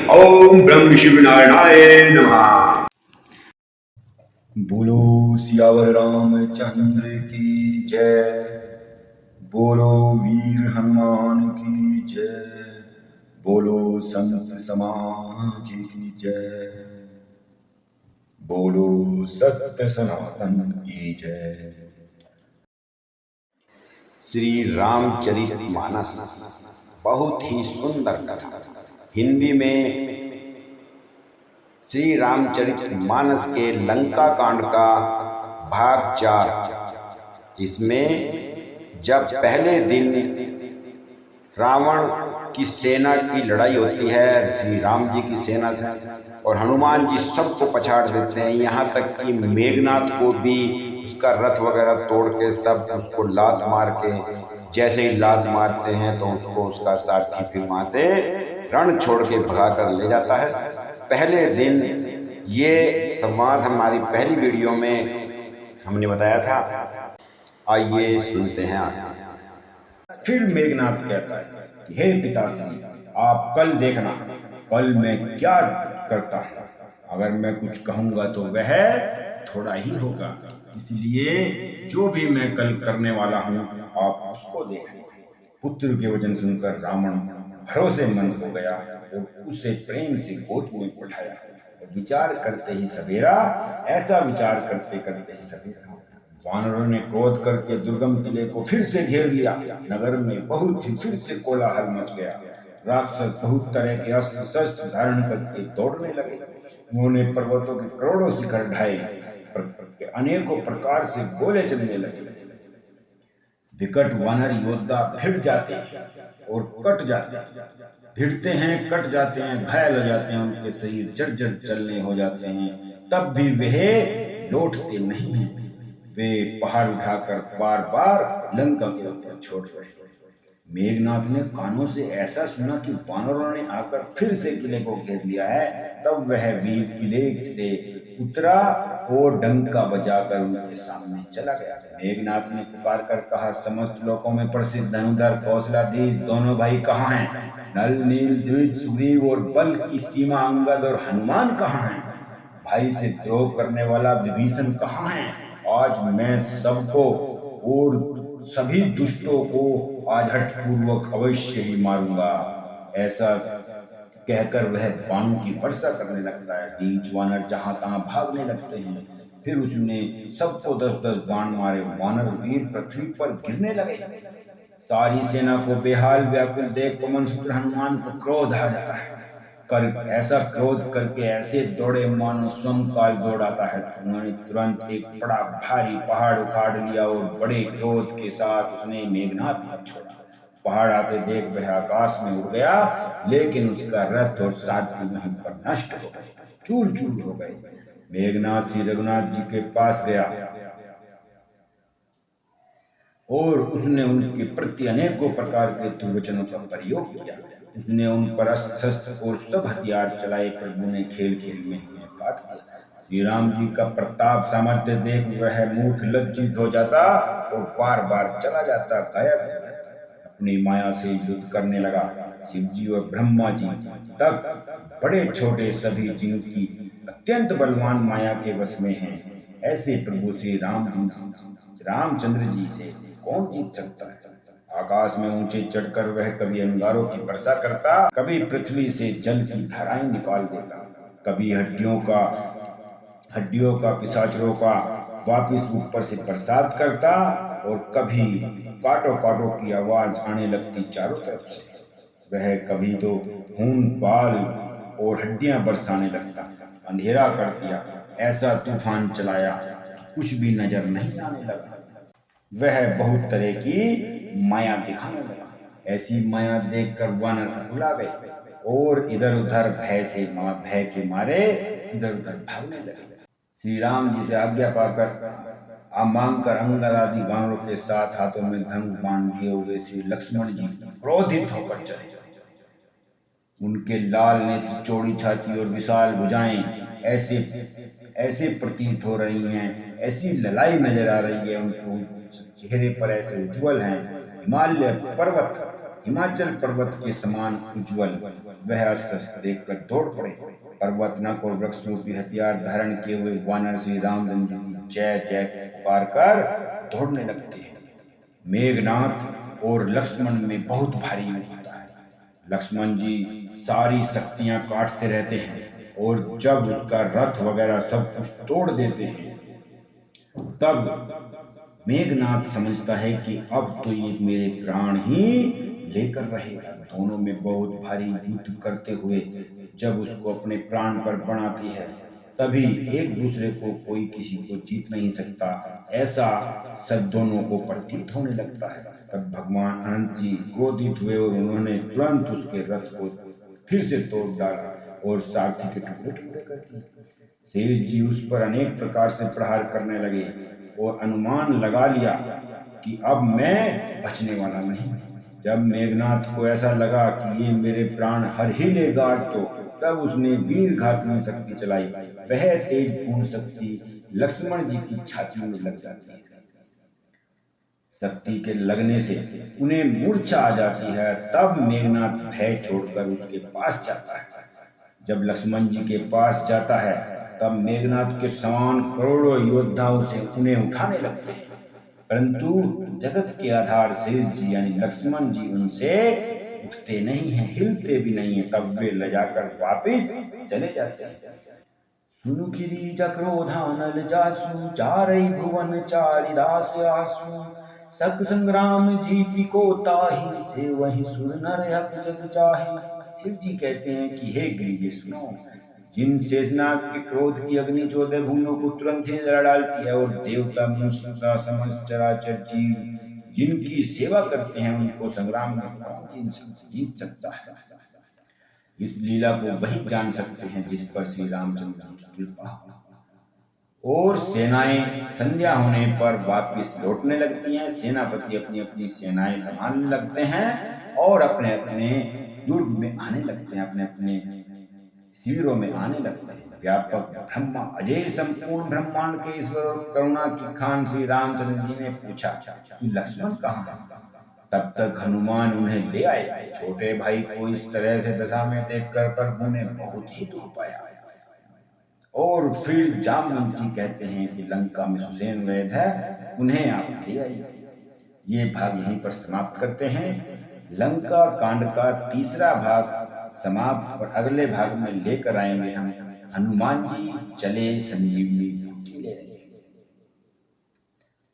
ओम ब्रह्म शिव नारायणाय नमः। बोलो सियावर रामचंद्र की जय। बोलो वीर हनुमान की जय। बोलो संत समाज की जय। बोलो सत्य सनातन की जय। श्री रामचरितमानस बहुत ही सुंदर कथा। हिंदी में श्री रामचरितमानस के लंका कांड का भाग 4। इसमें जब पहले दिन रावण की सेना की लड़ाई होती है श्री राम जी की सेना से, और हनुमान जी सबको पछाड़ देते हैं, यहाँ तक कि मेघनाथ को भी उसका रथ वगैरह तोड़ के सब उसको लात मार के, जैसे ही लात मारते हैं तो उसको उसका सारथी फिर वहाँ से रण छोड़ के भगा कर ले जाता है। पहले दिन ये संवाद हमारी पहली वीडियो में हमने बताया था, आइए सुनते हैं आगे। फिर मेघनाथ कहता है कि हे पिताश्री, आप कल देखना कल मैं क्या करता हूँ। अगर मैं कुछ कहूंगा तो वह थोड़ा ही होगा, इसलिए जो भी मैं कल करने वाला हूँ आप उसको देखना। पुत्र के वचन सुनकर रावण भरोसेमंद हो गया और उसे प्रेम से गोद में उठाया। विचार करते ही सवेरा, ऐसा विचार करते करते ही सवेरा। वानरों ने क्रोध करके दुर्गम किले को फिर से घेर लिया। नगर में बहुत ही फिर से कोलाहल मच गया। राक्षस बहुत तरह के अस्त्र शस्त्र धारण करके दौड़ने लगे। उन्होंने पर्वतों के करोड़ों शिखर ढाए, अनेकों प्रकार से गोले चलने लगे। विकट वानर योद्धा भिड़ जाते हैं और कट जाते हैं, भिड़ते हैं, कट जाते हैं, घायल हो जाते हैं, उनके शरीर जर्जर चलने हो जाते हैं, तब भी वे लौटते नहीं हैं। वे पहाड़ उठाकर बार बार लंका के ऊपर छोड़ रहे हैं। मेघनाथ ने कानों से ऐसा सुना कि वानरों ने आकर फिर से किले को घेर लिया है। तब वह वीर किले से उतरा और डंका बजाकर उनके सामने चला गया। मेघनाथ ने पुकार कर कहा, समस्त लोकों में प्रसिद्ध धनुधर कौशलाधीश दोनों भाई कहाँ हैं? नल नील द्विज सुग्रीव और बल की सीमा अंगद और हनुमान कहाँ हैं? भाई से द्रोह करने वाला विभीषण कहाँ है? आज मैं सबको और सभी दुष्टों को आज हठ पूर्वक अवश्य ही मारूंगा। ऐसा कहकर वह बाणों की वर्षा करने लगता है। नीच वानर जहां तहां भागने लगते हैं। फिर उसने सबको 10-10 बाण मारे। वानर वीर पृथ्वी पर गिरने लगे। सारी सेना को बेहाल व्याकुल देख पवनपुत्र हनुमान को क्रोध आ जाता है। ऐसा क्रोध करके ऐसे दौड़े मानो स्वयं काल दौड़ाता है। उन्होंने तुरंत एक बड़ा भारी पहाड़ उखाड़ लिया और बड़े क्रोध के साथ उसने मेघनाथ पर छोड़ा। पहाड़ आते देख वह आकाश में उड़ गया, लेकिन उसका रथ और सारथी वहीं पर नष्ट हो गए, चूर चूर हो गए। मेघनाथ श्री रघुनाथ जी के पास गया और उसने उनके प्रति अनेकों प्रकार के दुर्वचनों का प्रयोग किया। उसने उन पर अस्त्र शस्त्र और सब हथियार चलाए। प्रभु ने खेल खेल में काट दिया। श्री राम जी का प्रताप सामर्थ्य देख वह मूर्ख लज्जित हो जाता और बार बार चला जाता, गायब हो जाता। अपनी माया से युद्ध करने लगा। शिव जी और ब्रह्मा जी तक बड़े छोटे सभी जिनकी अत्यंत बलवान माया के वश में हैं, ऐसे प्रभु श्री रामचंद्र जी से कौन जीत सकता है? आकाश में ऊंचे चढ़कर वह कभी अंगारों की वर्षा करता, कभी पृथ्वी से जल की धाराएं निकाल देता, कभी हड्डियों का पिशाचरों का वापिस ऊपर से बरसात करता, और कभी काटो काटो की आवाज आने लगती चारों तरफ से। वह कभी तो खून बाल और हड्डियां बरसाने लगता, अंधेरा कर दिया, ऐसा तूफान चलाया कुछ भी नजर नहीं आने लगा। वह बहुत तरह की माया दिखाने लगा। ऐसी माया देखकर वानर भुला गए और इधर उधर भय के मारे इधर उधर भागने लगे। श्री राम जी से आज्ञा पाकर मांग कर अंगद आदि वानरों के साथ हाथों में धनुष बाण लिए हुए श्री लक्ष्मण जी क्रोधित होकर चले। उनके लाल नेत्र, चौड़ी छाती और विशाल भुजाएं ऐसे प्रतीत हो रही हैं, ऐसी ललाई नजर आ रही है। उनको चेहरे पर ऐसे उज्ज्वल हैं, हिमाचल पर्वत के समान उज्ज्वल। वह अस्त्र देखकर दौड़ पड़े। पर्वत नख और वृक्ष रूपी हथियार धारण किए हुए वानर श्री रामचंद्र जी की जय जय पुकार कर दौड़ने लगते हैं। मेघनाथ और लक्ष्मण में बहुत भारी युद्ध होता है। लक्ष्मण जी सारी शक्तियां काटते रहते हैं और जब उसका रथ वगैरह सब कुछ तोड़ देते हैं, तब मेघनाथ समझता है कि अब तो ये मेरे प्राण ही लेकर रहेगा। दोनों में बहुत भारी युद्ध करते हुए जब उसको अपने प्राण पर पड़ आती है, तभी एक दूसरे को कोई किसी को जीत नहीं सकता, ऐसा सब दोनों को प्रतीत होने लगता है। तब भगवान अनंत जी क्रोधित हुए और उन्होंने तुरंत उसके रथ को फिर से तोड़ डाला और सारथी के टुकड़े टुकड़े कर दिए। शेष जी उस पर अनेक प्रकार से प्रहार करने लगे और अनुमान लगा लिया कि अब मैं बचने वाला नहीं। जब मेघनाथ को ऐसा लगा कि ये मेरे प्राण हर ही लेगा आज, तो तब उसने वीर घातनी शक्ति चलाई। वह तेज पूर्ण शक्ति लक्ष्मण जी की छाती में लग जाती है। शक्ति के लगने से उन्हें मूर्छा आ जाती है। तब मेघनाथ भय छोड़कर उसके पास जाता है। जब लक्ष्मण जी के पास जाता है, तब मेघनाथ के समान करोड़ों योद्धा उसे उन्हें उठाने लगते हैं, परंतु जगत के आधार शेष जी यानी लक्ष्मण जी उनसे उठते नहीं हैं, हिलते भी नहीं हैं। तब वे ले जाकर वापिस चले जाते हैं। सुनु गिरी क्रोधानल जासु, चारई भुवन चारिदास आसु, सक संग्राम जीति को ताही, से वही सुर नर हक जग चाही। शिव जी कहते हैं कि हे गिरि सुनो, जिन शेषनाग के क्रोध की अग्नि 14 भुवनों को तुरंत ही जला डालती है और देवता मनुष्य समस्त चराचर जीव जिनकी सेवा करते हैं, उनको संग्राम में कौन जीत सकता है। इस लीला को वही जान सकते हैं जिस पर श्री रामचंद्र की कृपा हो। और सेनाएं संध्या होने पर वापिस लौटने लगती हैं। सेनापति अपनी अपनी सेनाएं संभालने लगते हैं और अपने अपने दुर्ग में आने लगते हैं, अपने अपने शिविरों में आने लगते हैं। व्यापक ब्रह्मा अजय संपूर्ण ब्रह्मांड के ईश्वर और करुणा की खान श्री रामचंद्र जी ने पूछा कि लक्ष्मण कहाँ है। तब तक हनुमान उन्हें ले आए। छोटे भाई को इस तरह से दशा में देखकर प्रभु ने बहुत ही दुख पाया और फिर जामवंत जी कहते हैं कि लंका में सुसेन वैद है, उन्हें आप ले आइए। ये भाग यहीं पर समाप्त करते हैं। लंका कांड का तीसरा भाग समाप्त और अगले भाग में लेकर आएंगे हम हनुमान जी चले संजीवनी बूटी ले।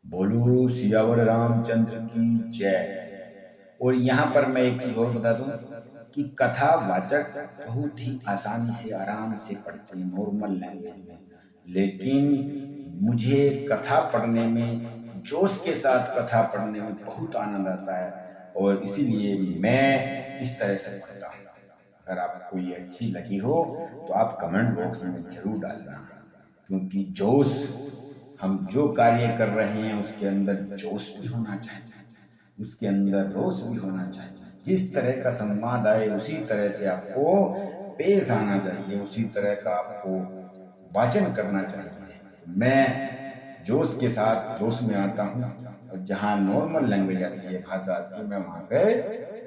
बोलो सियावर रामचंद्र की जय। और यहाँ पर मैं एक चीज और बता दूं कि कथावाचक बहुत ही आसानी से आराम से पढ़ते हैं नॉर्मल लैंग्वेज में, लेकिन मुझे कथा पढ़ने में जोश के साथ कथा पढ़ने में बहुत आनंद आता है और इसीलिए मैं इस तरह से पढ़ता हूँ। अगर आपको ये अच्छी लगी हो तो आप कमेंट बॉक्स में जरूर डालना, क्योंकि जोश हम जो कार्य कर रहे हैं उसके अंदर जोश भी होना चाहिए, उसके अंदर रोष भी होना चाहिए। जिस तरह का संवाद आए उसी तरह से आपको पेश आना चाहिए, उसी तरह का आपको वाचन करना चाहिए। मैं जोश के साथ जोश में आता हूँ और जहाँ नॉर्मल लैंग्वेज आती है, भाषा आती है, मैं वहाँ पे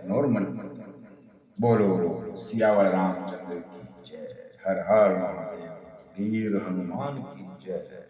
नॉर्मल पढ़ता हूँ। बोलो सियावर रामचंद्र की जय। हर हर महादेव। वीर हनुमान की जय।